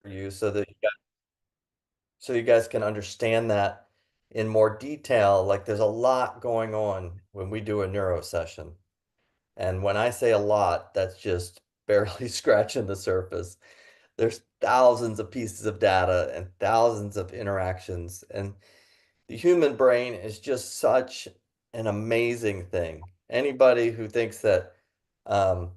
you so you guys can understand that in more detail. Like there's a lot going on when we do a neuro session. And when I say a lot, that's just barely scratching the surface. There's thousands of pieces of data and thousands of interactions. And the human brain is just such an amazing thing. Anybody who thinks that um,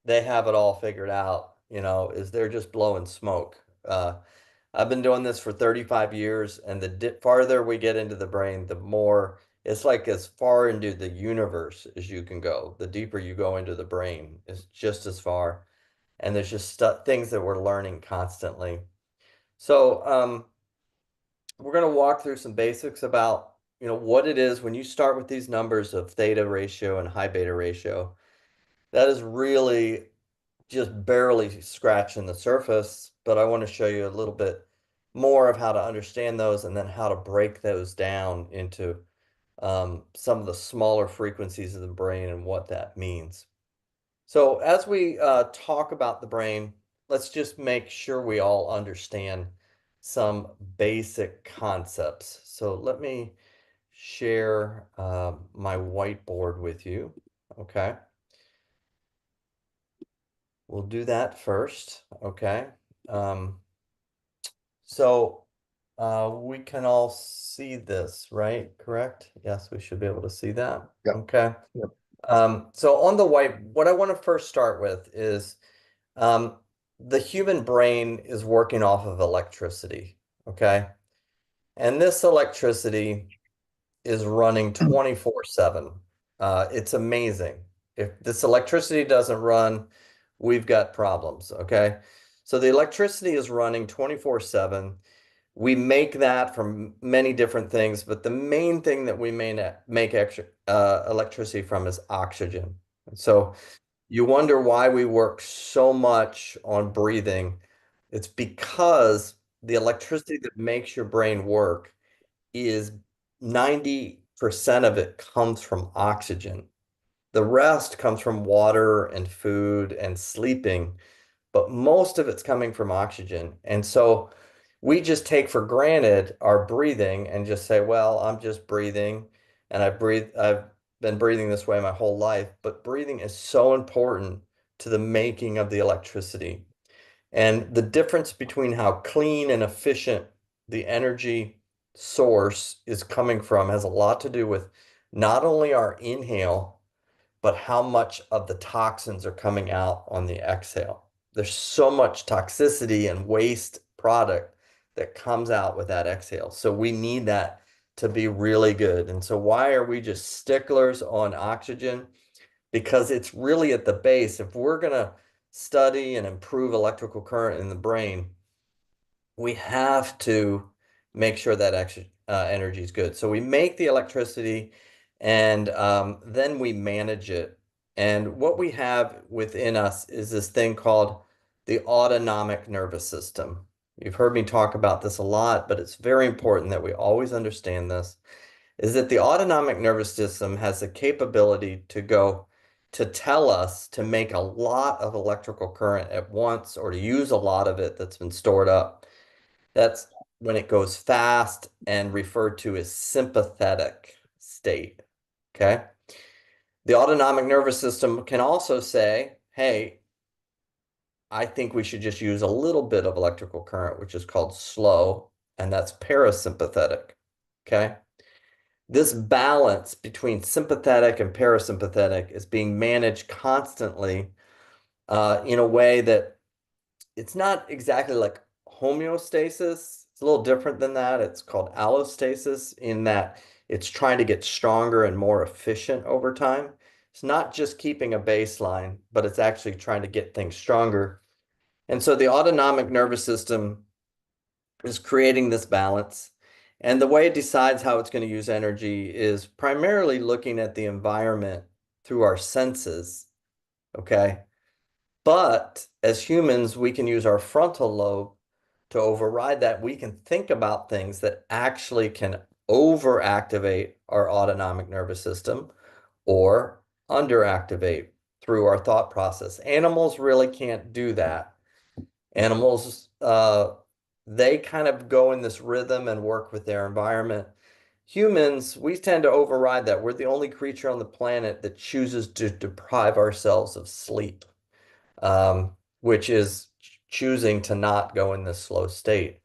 they have it all figured out, is they're just blowing smoke. I've been doing this for 35 years, and the farther we get into the brain, the more it's like as far into the universe as you can go. The deeper you go into the brain is just as far. And there's just things that we're learning constantly. So, we're going to walk through some basics about, what it is when you start with these numbers of theta ratio and high beta ratio. That is really just barely scratching the surface, but I want to show you a little bit more of how to understand those and then how to break those down into some of the smaller frequencies of the brain and what that means. So as we talk about the brain, let's just make sure we all understand some basic concepts. So let me share my whiteboard with you. Okay. We'll do that first. Okay. Um, so we can all see this, right? Correct? Yes, we should be able to see that. Yep. Okay. Yep. So on the what I want to first start with is um, the human brain is working off of electricity. Okay. And this electricity is running 24/7. It's amazing. If this electricity doesn't run, we've got problems, okay? So the electricity is running 24/7. We make that from many different things, but the main thing that we make extra electricity from is oxygen. So you wonder why we work so much on breathing. It's because the electricity that makes your brain work is 90% of it comes from oxygen. The rest comes from water and food and sleeping, but most of it's coming from oxygen. And so we just take for granted our breathing and just say, well, I'm just breathing and I've been breathing this way my whole life. But breathing is so important to the making of the electricity. And the difference between how clean and efficient the energy source is coming from has a lot to do with not only our inhale, but how much of the toxins are coming out on the exhale. There's so much toxicity and waste product that comes out with that exhale. So we need that to be really good. And so why are we just sticklers on oxygen? Because it's really at the base. If we're going to study and improve electrical current in the brain, we have to make sure that energy is good. So we make the electricity and then we manage it. And what we have within us is this thing called the autonomic nervous system. You've heard me talk about this a lot, but it's very important that we always understand this, is that the autonomic nervous system has the capability to tell us to make a lot of electrical current at once or to use a lot of it that's been stored up. That's when it goes fast and referred to as sympathetic state. Okay. The autonomic nervous system can also say, hey, I think we should just use a little bit of electrical current, which is called slow, and that's parasympathetic. Okay. This balance between sympathetic and parasympathetic is being managed constantly in a way that it's not exactly like homeostasis. It's a little different than that. It's called allostasis in that it's trying to get stronger and more efficient over time. It's not just keeping a baseline, but it's actually trying to get things stronger. And so the autonomic nervous system is creating this balance. And the way it decides how it's going to use energy is primarily looking at the environment through our senses. Okay. But as humans, we can use our frontal lobe to override that. We can think about things that actually can overactivate our autonomic nervous system or underactivate through our thought process. Animals really can't do that. Animals, they kind of go in this rhythm and work with their environment. Humans, we tend to override that. We're the only creature on the planet that chooses to deprive ourselves of sleep, which is choosing to not go in this slow state,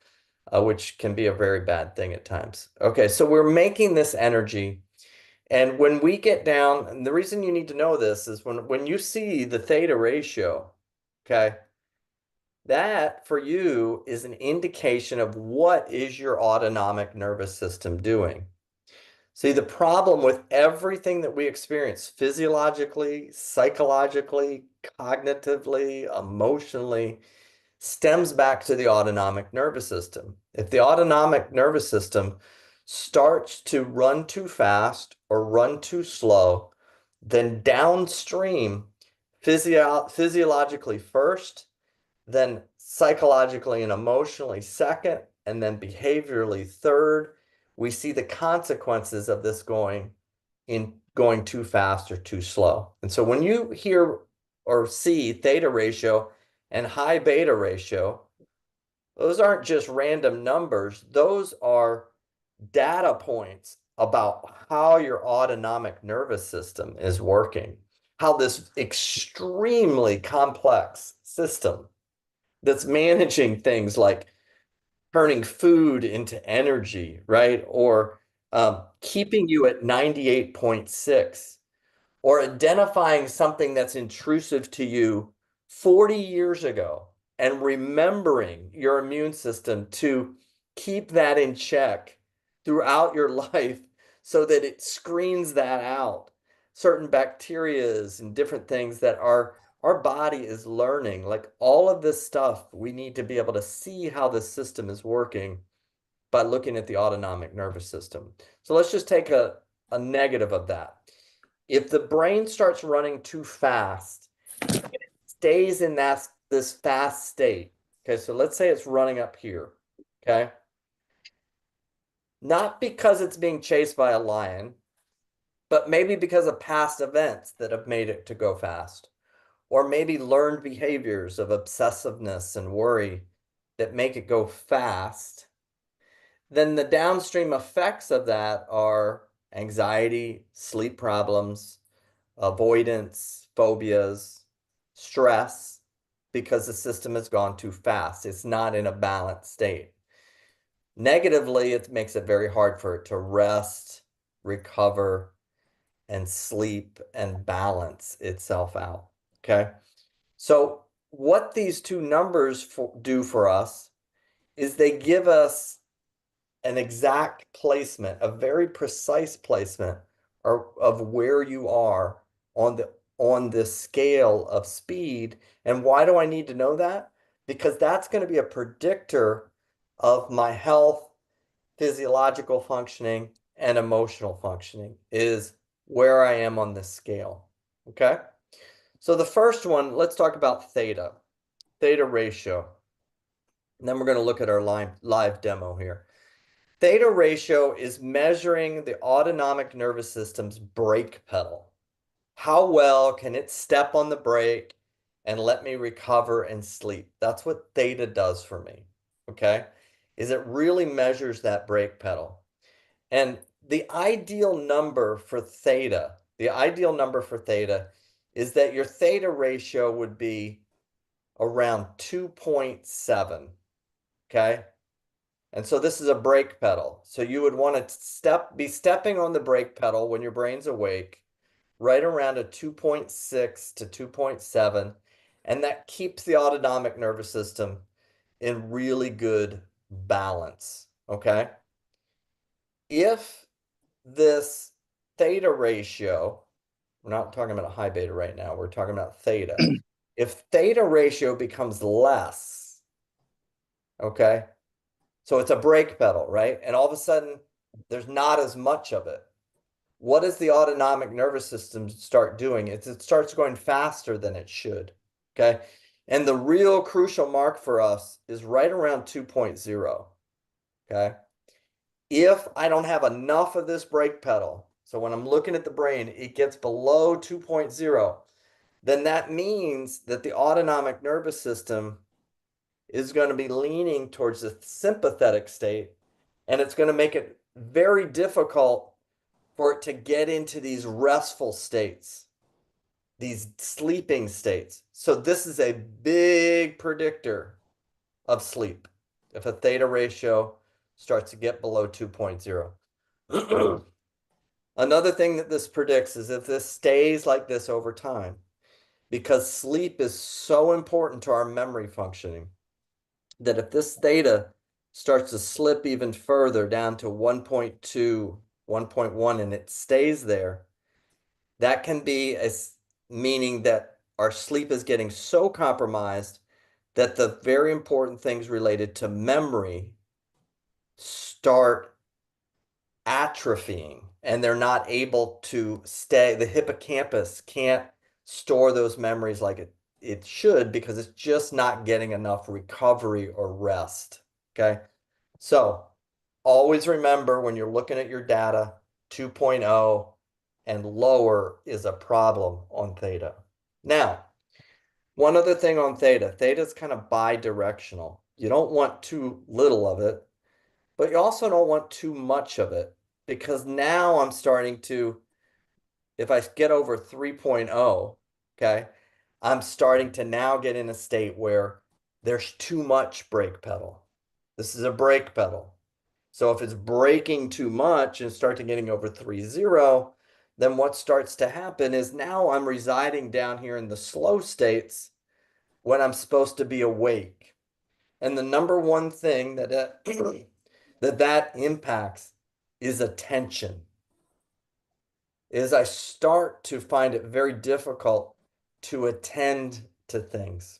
which can be a very bad thing at times. Okay, so we're making this energy. And when we get down, and the reason you need to know this is when you see the theta ratio, okay, that for you is an indication of what is your autonomic nervous system doing. See, the problem with everything that we experience physiologically, psychologically, cognitively, emotionally, stems back to the autonomic nervous system. If the autonomic nervous system starts to run too fast or run too slow, then downstream, physiologically first, then psychologically and emotionally second, and then behaviorally third, we see the consequences of this going too fast or too slow. And so when you hear or see theta ratio and high beta ratio, those aren't just random numbers. Those are data points about how your autonomic nervous system is working, how this extremely complex system that's managing things like turning food into energy, right? Or keeping you at 98.6, or identifying something that's intrusive to you 40 years ago and remembering your immune system to keep that in check throughout your life so that it screens that out. Certain bacterias and different things that our body is learning, like all of this stuff, we need to be able to see how the system is working by looking at the autonomic nervous system. So let's just take a negative of that. If the brain starts running too fast, it stays in this fast state. Okay, so let's say it's running up here. Okay. Not because it's being chased by a lion, but maybe because of past events that have made it to go fast. Or maybe learned behaviors of obsessiveness and worry that make it go fast. Then the downstream effects of that are anxiety, sleep problems, avoidance, phobias, stress, because the system has gone too fast. It's not in a balanced state. Negatively, it makes it very hard for it to rest, recover, and sleep and balance itself out. Okay. So, what these two numbers do for us is they give us an exact placement, a very precise placement of where you are on the scale of speed. And why do I need to know that? Because that's going to be a predictor of my health, physiological functioning, and emotional functioning is where I am on this scale. Okay? So the first one, let's talk about theta ratio. And then we're going to look at our live demo here. Theta ratio is measuring the autonomic nervous system's brake pedal. How well can it step on the brake and let me recover and sleep? That's what theta does for me. Okay? Is it really measures that brake pedal. And the ideal number for theta is that your theta ratio would be around 2.7. Okay? And so this is a brake pedal. So you would want to be stepping on the brake pedal when your brain's awake, right around a 2.6 to 2.7. And that keeps the autonomic nervous system in really good balance. Okay. If this theta ratio, we're not talking about a high beta right now, we're talking about theta. If theta ratio becomes less, okay, so it's a brake pedal, right? And all of a sudden, there's not as much of it. What does the autonomic nervous system start doing? It starts going faster than it should, okay? And the real crucial mark for us is right around 2.0, okay? If I don't have enough of this brake pedal, so when I'm looking at the brain, it gets below 2.0, then that means that the autonomic nervous system is going to be leaning towards the sympathetic state, and it's going to make it very difficult for it to get into these restful states, these sleeping states. So this is a big predictor of sleep if a theta ratio starts to get below 2.0. Another thing that this predicts is if this stays like this over time, because sleep is so important to our memory functioning, that if this theta starts to slip even further down to 1.2, 1.1, and it stays there, that can be meaning that our sleep is getting so compromised that the very important things related to memory start atrophying and they're not able to stay. The hippocampus can't store those memories like it should because it's just not getting enough recovery or rest. Okay. So always remember when you're looking at your data, 2.0 and lower is a problem on theta. Now, one other thing on theta, theta is kind of bi-directional. You don't want too little of it, but you also don't want too much of it because now I'm starting to, if I get over 3.0, okay, I'm starting to now get in a state where there's too much brake pedal. This is a brake pedal. So if it's braking too much and starting getting over 3.0, then what starts to happen is now I'm residing down here in the slow states when I'm supposed to be awake. And the number one thing that impacts is attention. Is I start to find it very difficult to attend to things.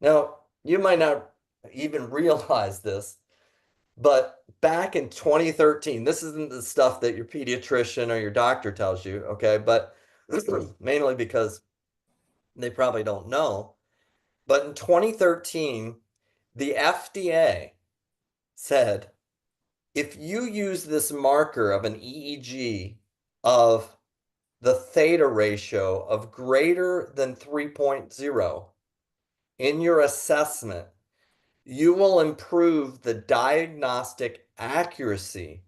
Now, you might not even realize this, but back in 2013, this isn't the stuff that your pediatrician or your doctor tells you, okay? But mainly because they probably don't know. But in 2013, the FDA said if you use this marker of an EEG of the theta ratio of greater than 3.0 in your assessment, you will improve the diagnostic accuracy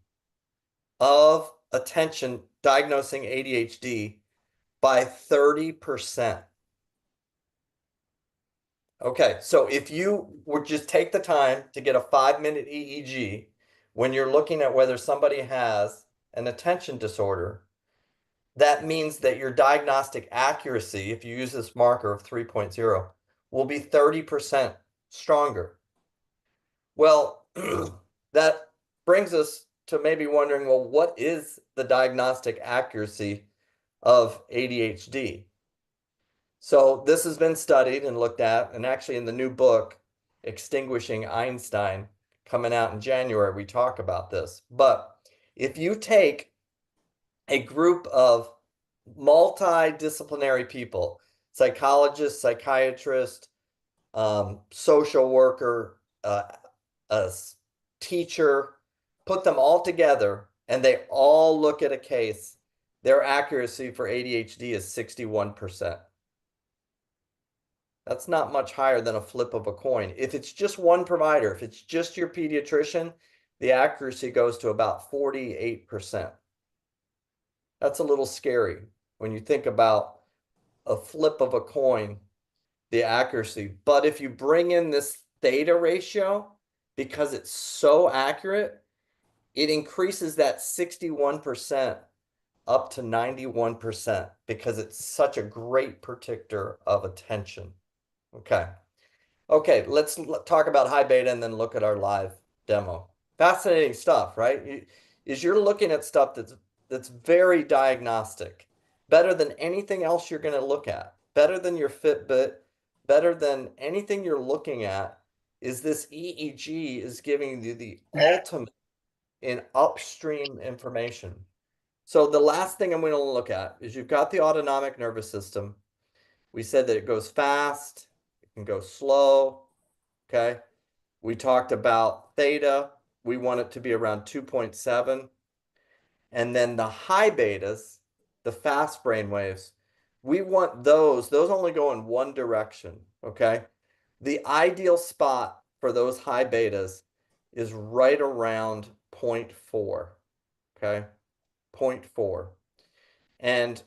of attention diagnosing ADHD by 30%. Okay, so if you would just take the time to get a 5-minute EEG when you're looking at whether somebody has an attention disorder, that means that your diagnostic accuracy, if you use this marker of 3.0, will be 30% stronger. Well, that brings us to maybe wondering, well, what is the diagnostic accuracy of ADHD? So this has been studied and looked at, and actually in the new book, Extinguishing Einstein, coming out in January, we talk about this. But if you take a group of multidisciplinary people, psychologist, psychiatrist, social worker, a teacher, put them all together and they all look at a case, their accuracy for ADHD is 61%. That's not much higher than a flip of a coin. If it's just one provider, if it's just your pediatrician, the accuracy goes to about 48%. That's a little scary when you think about a flip of a coin, the accuracy. But if you bring in this theta ratio, because it's so accurate, it increases that 61% up to 91% because it's such a great predictor of attention. Okay. Okay, let's talk about high beta and then look at our live demo. Fascinating stuff, right? You're looking at stuff that's very diagnostic, better than anything else you're going to look at, better than your Fitbit, better than anything you're looking at is this EEG is giving you the ultimate in upstream information. So the last thing I'm going to look at is you've got the autonomic nervous system. We said that it goes fast, it can go slow, okay? We talked about theta. We want it to be around 2.7. And then the high betas, the fast brain waves, we want those only go in one direction, okay? The ideal spot for those high betas is right around zero point 0.4, okay? Zero point 0.4. And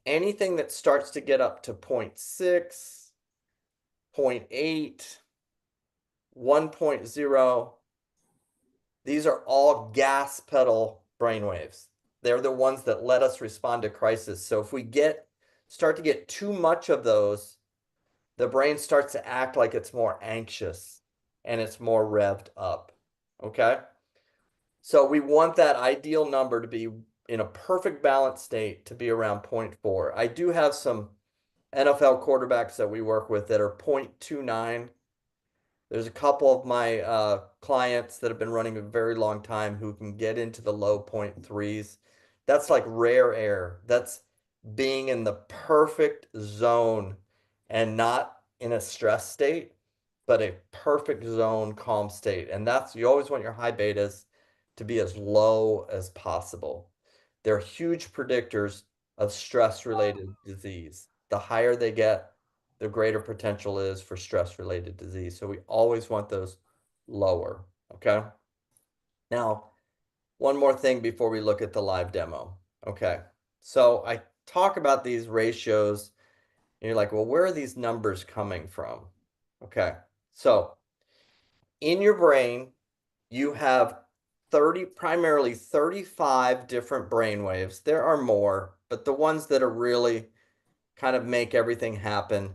anything that starts to get up to 0.6, zero point 0.8, 1.0, these are all gas pedal brainwaves. They're the ones that let us respond to crisis. So if we start to get too much of those, the brain starts to act like it's more anxious and it's more revved up. Okay? So we want that ideal number to be in a perfect balance state to be around 0.4. I do have some NFL quarterbacks that we work with that are 0.29. There's a couple of my clients that have been running a very long time who can get into the low 0.3s. That's like rare air. That's being in the perfect zone and not in a stress state, but a perfect zone, calm state. And you always want your high betas to be as low as possible. They're huge predictors of stress-related disease. The higher they get, the greater potential is for stress-related disease. So we always want those lower, okay? Now, one more thing before we look at the live demo. Okay, so I talk about these ratios, and you're like, well, where are these numbers coming from? Okay, so in your brain, you have primarily 35 different brain waves. There are more, but the ones that are really kind of make everything happen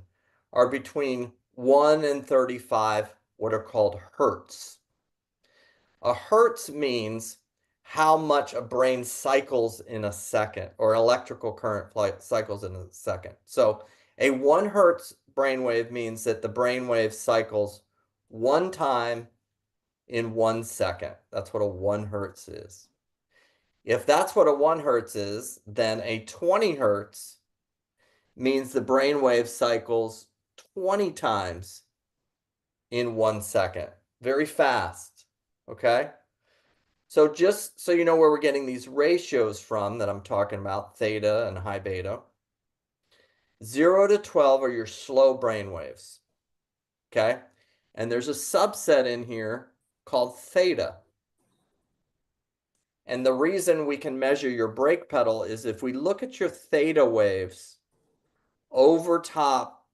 are between 1 and 35, what are called hertz. A hertz means how much a brain cycles in a second, or electrical current cycles in a second. So a 1 hertz brainwave means that the brainwave cycles one time in 1 second. That's what a 1 hertz is. If that's what a 1 hertz is, then a 20 hertz means the brainwave cycles 20 times in 1 second. Very fast, okay? So just so you know where we're getting these ratios from that I'm talking about, theta and high beta, 0 to 12 are your slow brainwaves, okay? And there's a subset in here called theta. And the reason we can measure your brake pedal is if we look at your theta waves over top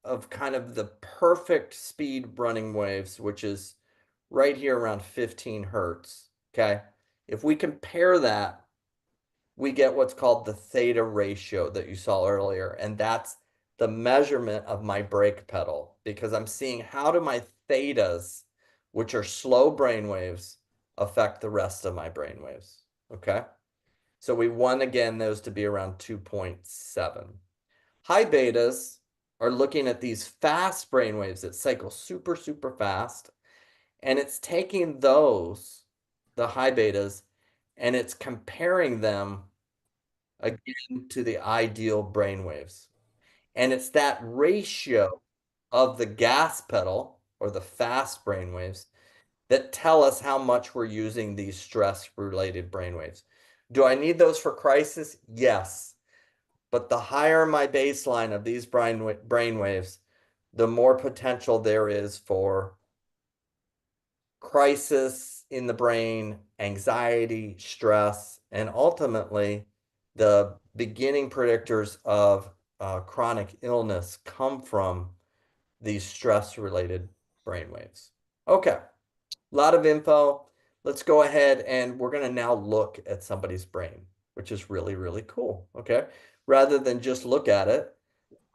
of kind of the perfect speed running waves, which is right here around 15 hertz, okay? If we compare that, we get what's called the theta ratio that you saw earlier, and that's the measurement of my brake pedal because I'm seeing how do my thetas, which are slow brain waves, affect the rest of my brain waves, okay? So we want, again, those to be around 2.7. High betas are looking at these fast brain waves that cycle super, super fast, and it's taking those, the high betas, and it's comparing them again to the ideal brain waves. And it's that ratio of the gas pedal or the fast brain waves that tell us how much we're using these stress-related brain waves. Do I need those for crisis? Yes. But the higher my baseline of these brain waves, the more potential there is for crisis in the brain, anxiety, stress, and ultimately the beginning predictors of chronic illness come from these stress-related brain waves. Okay, a lot of info. Let's go ahead and we're going to now look at somebody's brain, which is really, really cool. Okay, rather than just look at it,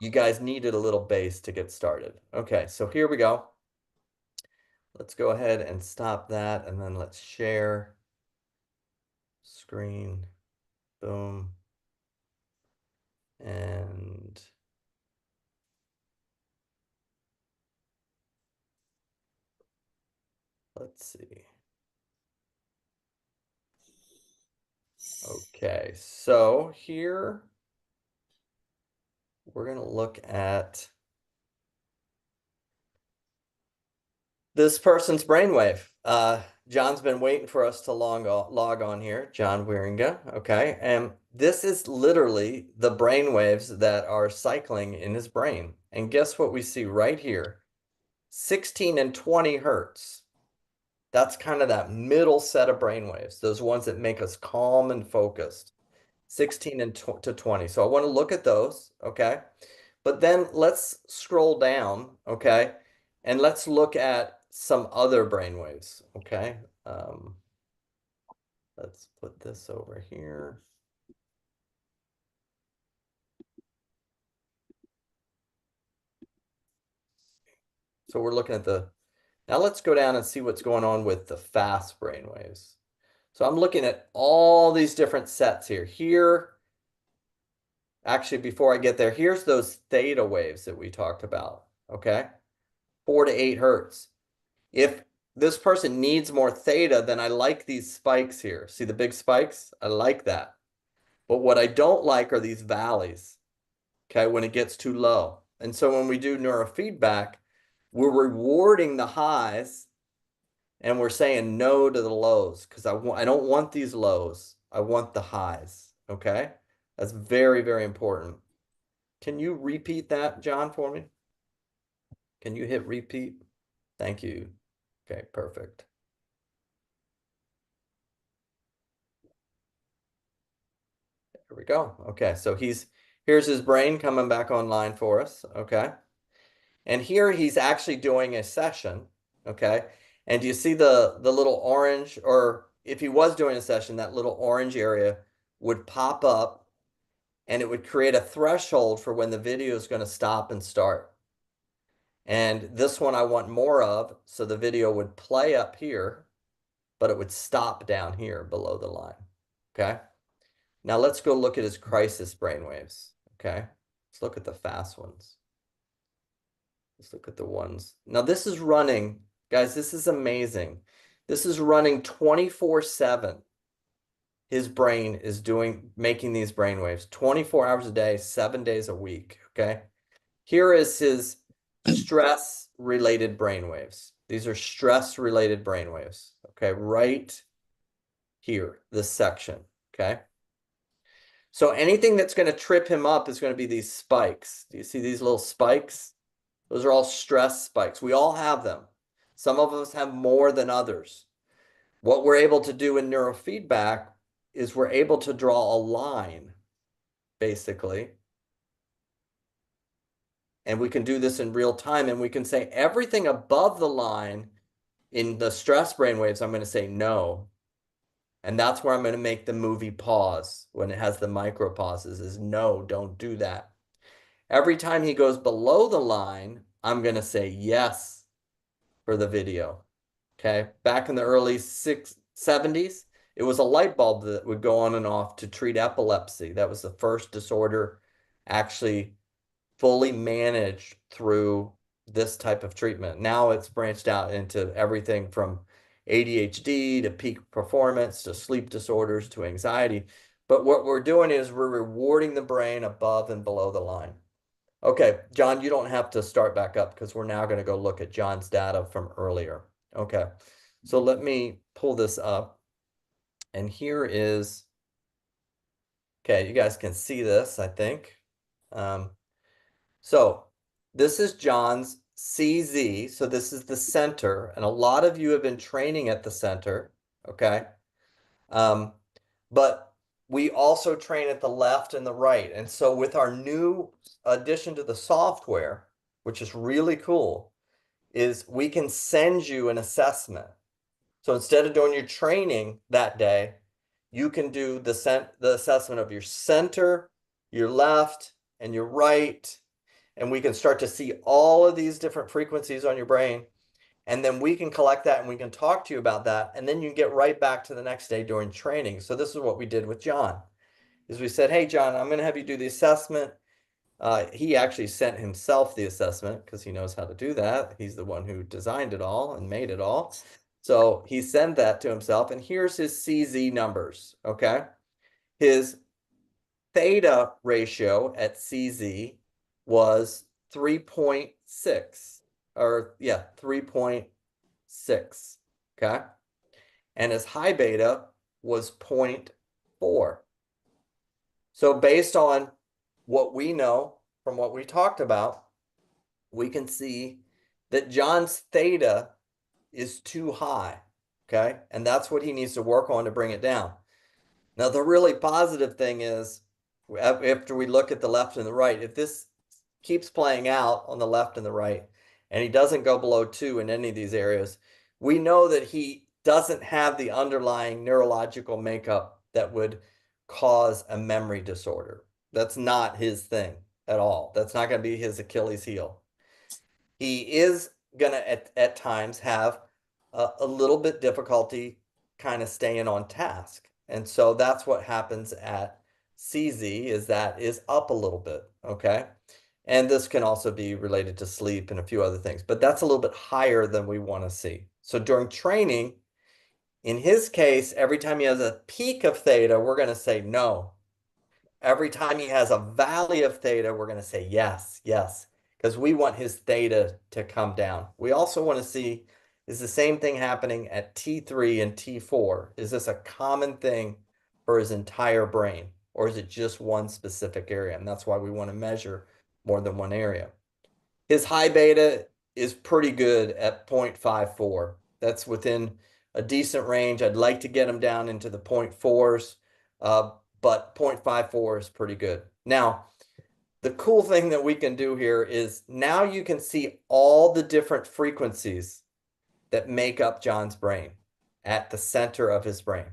you guys needed a little base to get started. Okay, so here we go. Let's go ahead and stop that and then let's share screen. Boom. And let's see. Okay, so here we're going to look at this person's brainwave. John's been waiting for us to log on here, John Wieringa. Okay, and this is literally the brainwaves that are cycling in his brain. And guess what we see right here? 16 and 20 hertz. That's kind of that middle set of brain waves, those ones that make us calm and focused. 16 and to 20. So I want to look at those, okay? But then let's scroll down, okay? And let's look at some other brain waves, okay? Let's put this over here. So we're looking at now let's go down and see what's going on with the fast brain waves. So I'm looking at all these different sets here. Actually, before I get there, here's those theta waves that we talked about, okay? 4 to 8 hertz. If this person needs more theta, then I like these spikes here. See the big spikes? I like that. But what I don't like are these valleys, okay, when it gets too low. And so when we do neurofeedback, we're rewarding the highs and we're saying no to the lows because I don't want these lows. I want the highs, okay? That's very, very important. Can you repeat that, John, for me? Can you hit repeat? Thank you. Okay, perfect. There we go. Okay, so here's his brain coming back online for us, okay? And here he's actually doing a session, okay? And do you see the little orange, or if he was doing a session, that little orange area would pop up and it would create a threshold for when the video is going to stop and start. And this one I want more of, so the video would play up here, but it would stop down here below the line, okay? Now let's go look at his crisis brainwaves, okay? Let's look at the fast ones. Let's look at the ones. Now this is running, guys, this is amazing. This is running 24/7. His brain is making these brainwaves 24 hours a day, 7 days a week, okay? Here is his stress-related brainwaves. These are stress-related brainwaves, okay? Right here, this section, okay? So anything that's going to trip him up is going to be these spikes. Do you see these little spikes? Those are all stress spikes. We all have them. Some of us have more than others. What we're able to do in neurofeedback is we're able to draw a line, basically. And we can do this in real time. And we can say everything above the line in the stress brainwaves, I'm going to say no. And that's where I'm going to make the movie pause when it has the micro pauses is no, don't do that. Every time he goes below the line, I'm going to say yes for the video. Okay. Back in the early 70s, it was a light bulb that would go on and off to treat epilepsy. That was the first disorder actually fully managed through this type of treatment. Now it's branched out into everything from ADHD to peak performance to sleep disorders to anxiety. But what we're doing is we're rewarding the brain above and below the line. Okay, John, you don't have to start back up because we're now going to go look at John's data from earlier. Okay, so let me pull this up. And here is, okay, you guys can see this, I think. So this is John's CZ. So this is the center. And a lot of you have been training at the center. Okay. But we also train at the left and the right. And so with our new addition to the software, which is really cool, is we can send you an assessment. So instead of doing your training that day, you can do the assessment of your center, your left, and your right. And we can start to see all of these different frequencies on your brain. And then we can collect that and we can talk to you about that. And then you can get right back to the next day during training. So this is what we did with John, is we said, hey, John, I'm going to have you do the assessment. He actually sent himself the assessment because he knows how to do that. He's the one who designed it all and made it all. So he sent that to himself. And here's his CZ numbers, okay? His theta ratio at CZ was 3.6, or yeah, 3.6, okay? And his high beta was 0.4. So based on what we know from what we talked about, we can see that John's theta is too high, okay? And that's what he needs to work on to bring it down. Now, the really positive thing is, after we look at the left and the right, if this keeps playing out on the left and the right, and he doesn't go below 2 in any of these areas, we know that he doesn't have the underlying neurological makeup that would cause a memory disorder. That's not his thing at all. That's not going to be his Achilles heel. He is going to, at times, have a little bit difficulty kind of staying on task. And so that's what happens at CZ, is that is up a little bit, okay? And this can also be related to sleep and a few other things, but that's a little bit higher than we want to see. So during training, in his case, every time he has a peak of theta, we're going to say no. Every time he has a valley of theta, we're going to say yes, yes, because we want his theta to come down. We also want to see, is the same thing happening at T3 and T4? Is this a common thing for his entire brain, or is it just one specific area? And that's why we want to measure more than one area. His high beta is pretty good at 0.54. That's within a decent range. I'd like to get him down into the 0.4s, but 0.54 is pretty good. Now, the cool thing that we can do here is now you can see all the different frequencies that make up John's brain at the center of his brain.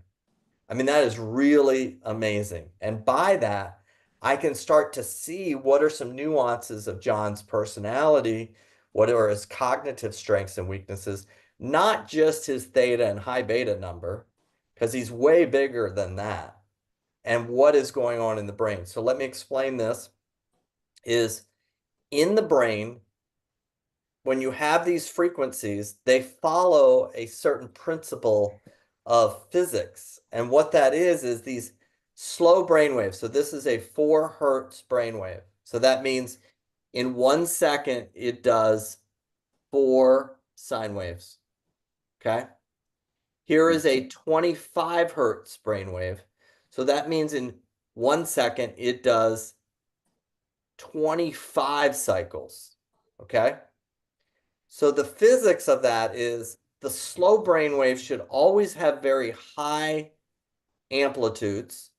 I mean, that is really amazing. And by that, I can start to see what are some nuances of John's personality, what are his cognitive strengths and weaknesses, not just his theta and high beta number, because he's way bigger than that, and what is going on in the brain. So let me explain this. Is in the brain, when you have these frequencies, they follow a certain principle of physics. And what that is these slow brain waves. So this is a 4 hertz brainwave. So that means in 1 second, it does 4 sine waves. Okay. Here is a 25 hertz brainwave. So that means in 1 second, it does 25 cycles. Okay. So the physics of that is the slow brain waves should always have very high amplitudes,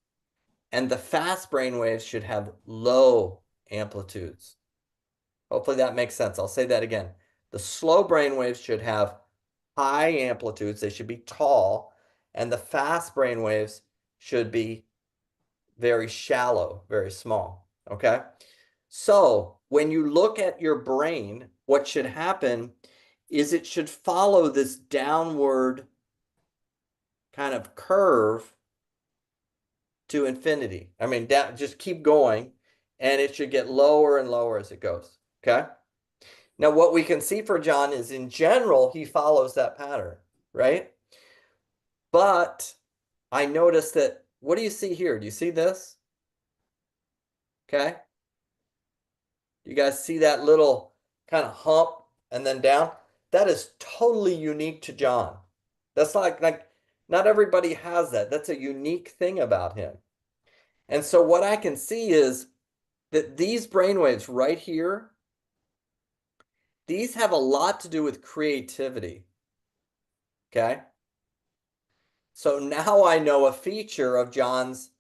and the fast brain waves should have low amplitudes. Hopefully that makes sense. I'll say that again. The slow brain waves should have high amplitudes. They should be tall, and the fast brain waves should be very shallow, very small. Okay. So when you look at your brain, what should happen is it should follow this downward kind of curve to infinity. I mean, just keep going, and it should get lower and lower as it goes. Okay. Now, what we can see for John is in general, he follows that pattern, right? But I noticed that, what do you see here? Do you see this? Okay. You guys see that little kind of hump and then down? That is totally unique to John. That's like not everybody has that. That's a unique thing about him. And so what I can see is that these brainwaves right here, these have a lot to do with creativity. Okay? So now I know a feature of John's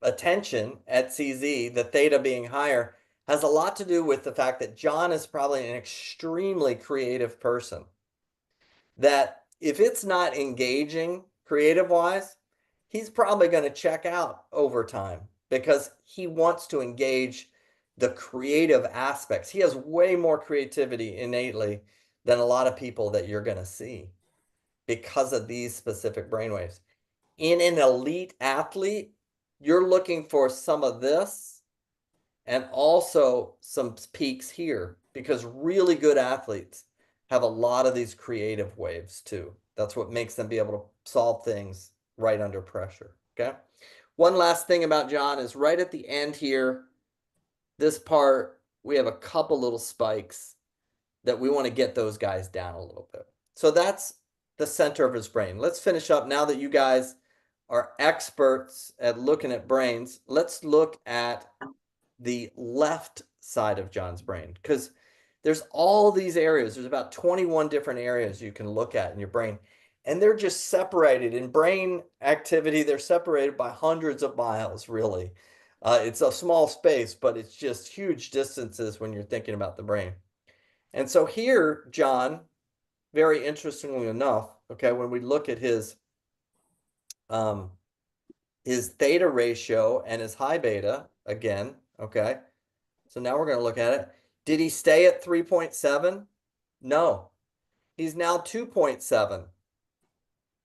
attention at CZ, the theta being higher, has a lot to do with the fact that John is probably an extremely creative person. That if it's not engaging creative-wise, he's probably going to check out over time because he wants to engage the creative aspects. He has way more creativity innately than a lot of people that you're going to see because of these specific brainwaves. In an elite athlete, you're looking for some of this and also some peaks here, because really good athletes have a lot of these creative waves too. That's what makes them be able to solve things right under pressure. Okay. One last thing about John is right at the end here, this part, we have a couple little spikes that we want to get those guys down a little bit. So that's the center of his brain. Let's finish up now that you guys are experts at looking at brains. Let's look at the left side of John's brain, because there's all these areas. There's about 21 different areas you can look at in your brain. And they're just separated in brain activity. They're separated by hundreds of miles, really. It's a small space, but it's just huge distances when you're thinking about the brain. And so here, John, very interestingly enough, okay, when we look at um, his theta ratio and his high beta again, okay, so now we're going to look at it. Did he stay at 3.7? No, he's now 2.7.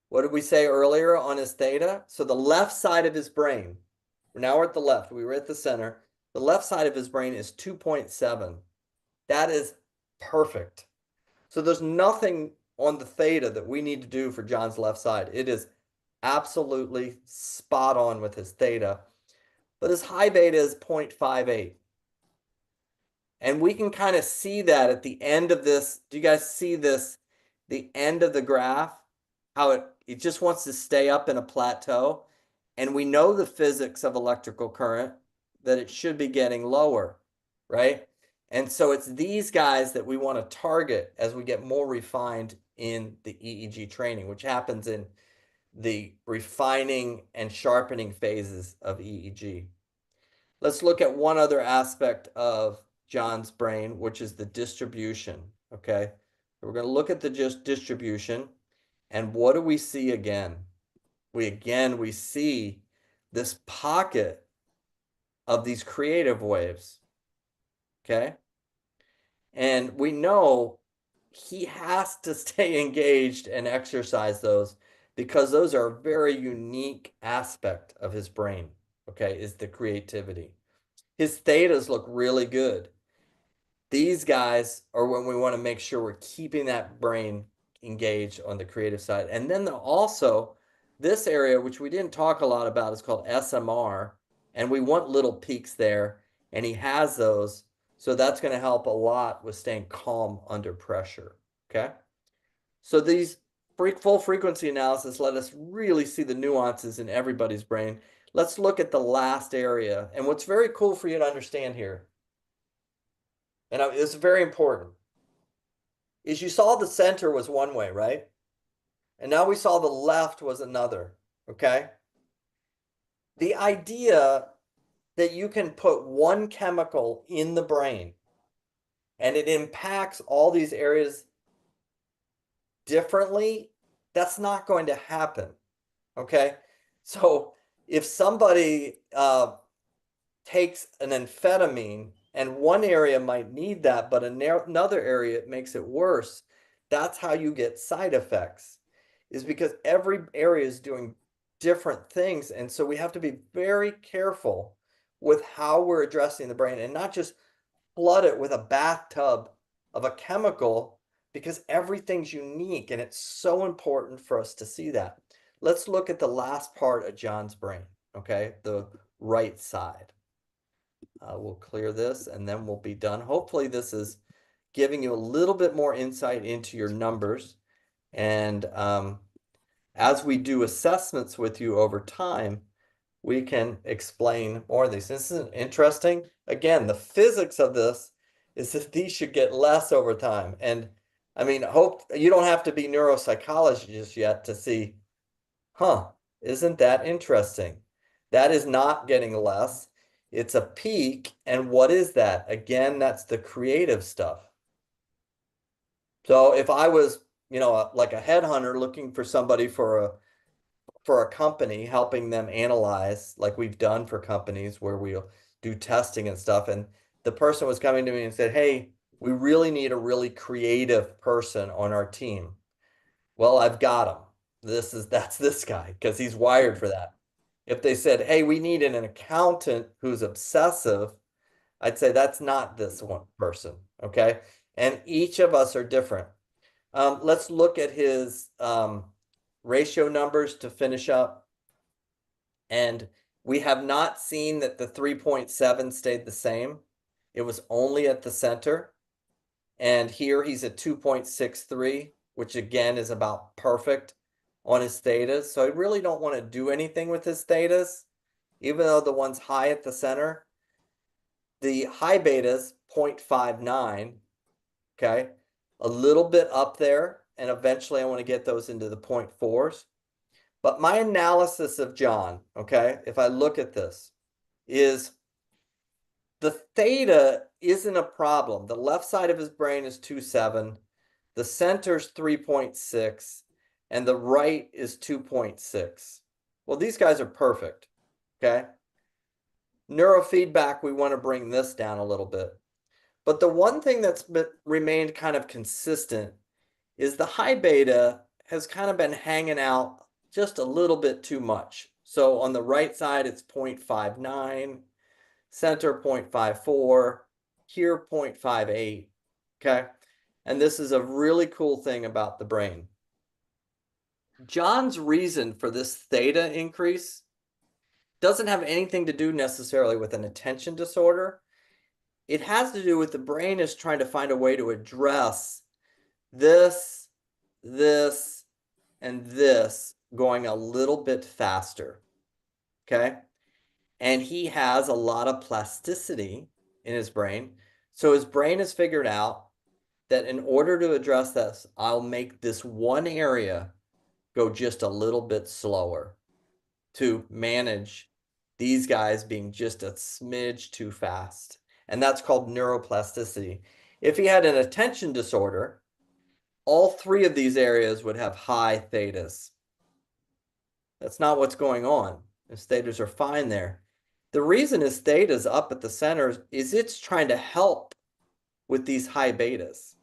What did we say earlier on his theta? So the left side of his brain, now we're at the left, we were at the center. The left side of his brain is 2.7. That is perfect. So there's nothing on the theta that we need to do for John's left side. It is absolutely spot on with his theta. But his high beta is 0.58. And we can kind of see that at the end of this. Do you guys see this? The end of the graph, how it just wants to stay up in a plateau. And we know the physics of electrical current, that it should be getting lower, right? And so it's these guys that we want to target as we get more refined in the EEG training, which happens in the refining and sharpening phases of EEG. Let's look at one other aspect of John's brain, which is the distribution, okay? We're going to look at the distribution, and what do we see again? We see this pocket of these creative waves, okay? And we know he has to stay engaged and exercise those because those are a very unique aspect of his brain, okay, is the creativity. His thetas look really good. These guys are when we want to make sure we're keeping that brain engaged on the creative side. And then also this area, which we didn't talk a lot about, is called SMR. And we want little peaks there. And he has those. So that's going to help a lot with staying calm under pressure. Okay. So these full frequency analysis let us really see the nuances in everybody's brain. Let's look at the last area. And what's very cool for you to understand here, and it's very important, is you saw the center was one way, right? And now we saw the left was another, okay? The idea that you can put one chemical in the brain and it impacts all these areas differently, that's not going to happen, okay? So if somebody takes an amphetamine and one area might need that, but another area it makes it worse, that's how you get side effects, is because every area is doing different things. And so we have to be very careful with how we're addressing the brain and not just flood it with a bathtub of a chemical, because everything's unique and it's so important for us to see that. Let's look at the last part of John's brain, okay? The right side. We'll clear this and then we'll be done. Hopefully this is giving you a little bit more insight into your numbers. And as we do assessments with you over time, we can explain more of these. This is interesting. Again, the physics of this is that these should get less over time. And I mean, hope you don't have to be neuropsychologist yet to see, huh, isn't that interesting? That is not getting less. It's a peak. And what is that? Again, that's the creative stuff. So if I was, like a headhunter looking for somebody for a company, helping them analyze, like we've done for companies where we'll do testing and stuff, and the person was coming to me and said, "Hey, we really need a really creative person on our team." Well, I've got him. That's this guy because he's wired for that. If they said, "Hey, we need an accountant who's obsessive," I'd say that's not this one person. Okay. And each of us are different. Let's look at his ratio numbers to finish up. And we have not seen that the 3.7 stayed the same. It was only at the center. And here he's at 2.63, which again is about perfect on his thetas. So I really don't want to do anything with his thetas, even though the one's high at the center. The high beta's 0.59 okay? A little bit up there, and eventually I want to get those into the 0.4s. But my analysis of John, okay, if I look at this, is the theta isn't a problem. The left side of his brain is 2.7, the center's 3.6, and the right is 2.6. Well, these guys are perfect, okay? Neurofeedback, we want to bring this down a little bit. But the one thing that's remained kind of consistent is the high beta has kind of been hanging out just a little bit too much. So on the right side, it's 0.59, center 0.54, here 0.58, okay? And this is a really cool thing about the brain. John's reason for this theta increase doesn't have anything to do necessarily with an attention disorder. It has to do with the brain is trying to find a way to address this, this, and this going a little bit faster, okay? And he has a lot of plasticity in his brain. So his brain has figured out that in order to address this, I'll make this one area go just a little bit slower to manage these guys being just a smidge too fast. And that's called neuroplasticity. If he had an attention disorder, all three of these areas would have high thetas. That's not what's going on. His thetas are fine there. The reason his theta's up at the center is it's trying to help with these high betas,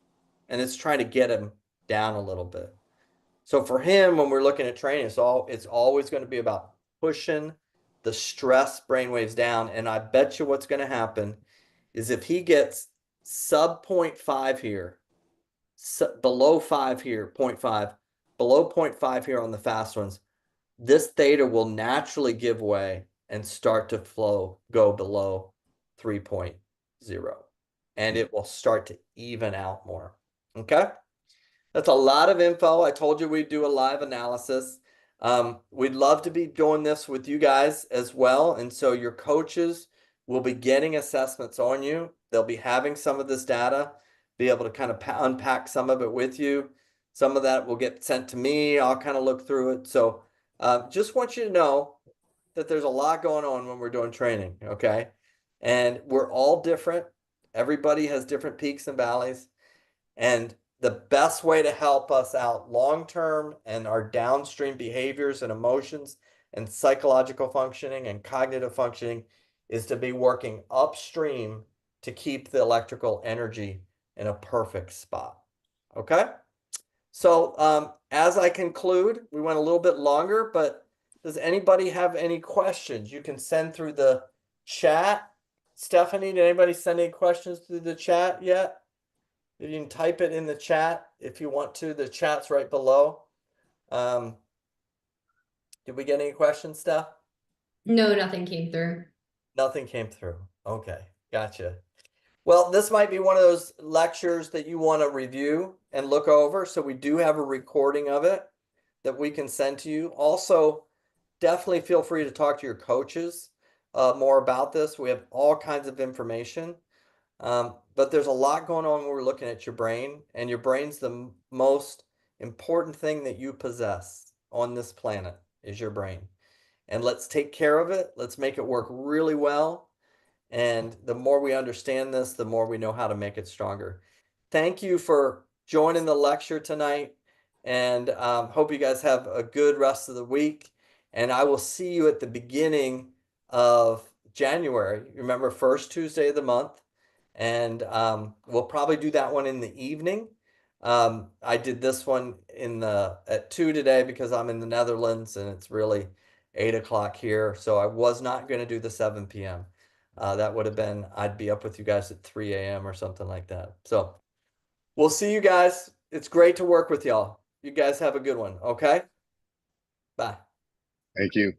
and it's trying to get him down a little bit. So for him, when we're looking at training, it's always going to be about pushing the stress brainwaves down. And I bet you what's going to happen is if he gets sub 0.5 here, below 5 here, 0.5, below 0.5 here on the fast ones, this theta will naturally give way and start to go below 3.0. And it will start to even out more. Okay? That's a lot of info. I told you we'd do a live analysis. We'd love to be doing this with you guys as well. And so your coaches will be getting assessments on you. They'll be having some of this data, be able to kind of unpack some of it with you. Some of that will get sent to me. I'll kind of look through it. So just want you to know that there's a lot going on when we're doing training, okay? And we're all different. Everybody has different peaks and valleys. And the best way to help us out long-term and our downstream behaviors and emotions and psychological functioning and cognitive functioning is to be working upstream to keep the electrical energy in a perfect spot. Okay? So as I conclude, we went a little bit longer, but does anybody have any questions? You can send through the chat. Stephanie, did anybody send any questions through the chat yet? You can type it in the chat if you want to. The chat's right below. Did we get any questions, Steph? No, nothing came through. Nothing came through. Okay, gotcha. Well, this might be one of those lectures that you want to review and look over. So we do have a recording of it that we can send to you. Also, definitely feel free to talk to your coaches more about this. We have all kinds of information. But there's a lot going on when we're looking at your brain, and your brain's the most important thing that you possess on this planet is your brain. And let's take care of it. Let's make it work really well. And the more we understand this, the more we know how to make it stronger. Thank you for joining the lecture tonight, and hope you guys have a good rest of the week. And I will see you at the beginning of January. Remember, first Tuesday of the month. And we'll probably do that one in the evening. I did this one at 2 today because I'm in the Netherlands and it's really 8 o'clock here. So I was not going to do the 7 p.m. That would have been, I'd be up with you guys at 3 a.m. or something like that. So we'll see you guys. It's great to work with y'all. You guys have a good one. Okay. Bye. Thank you.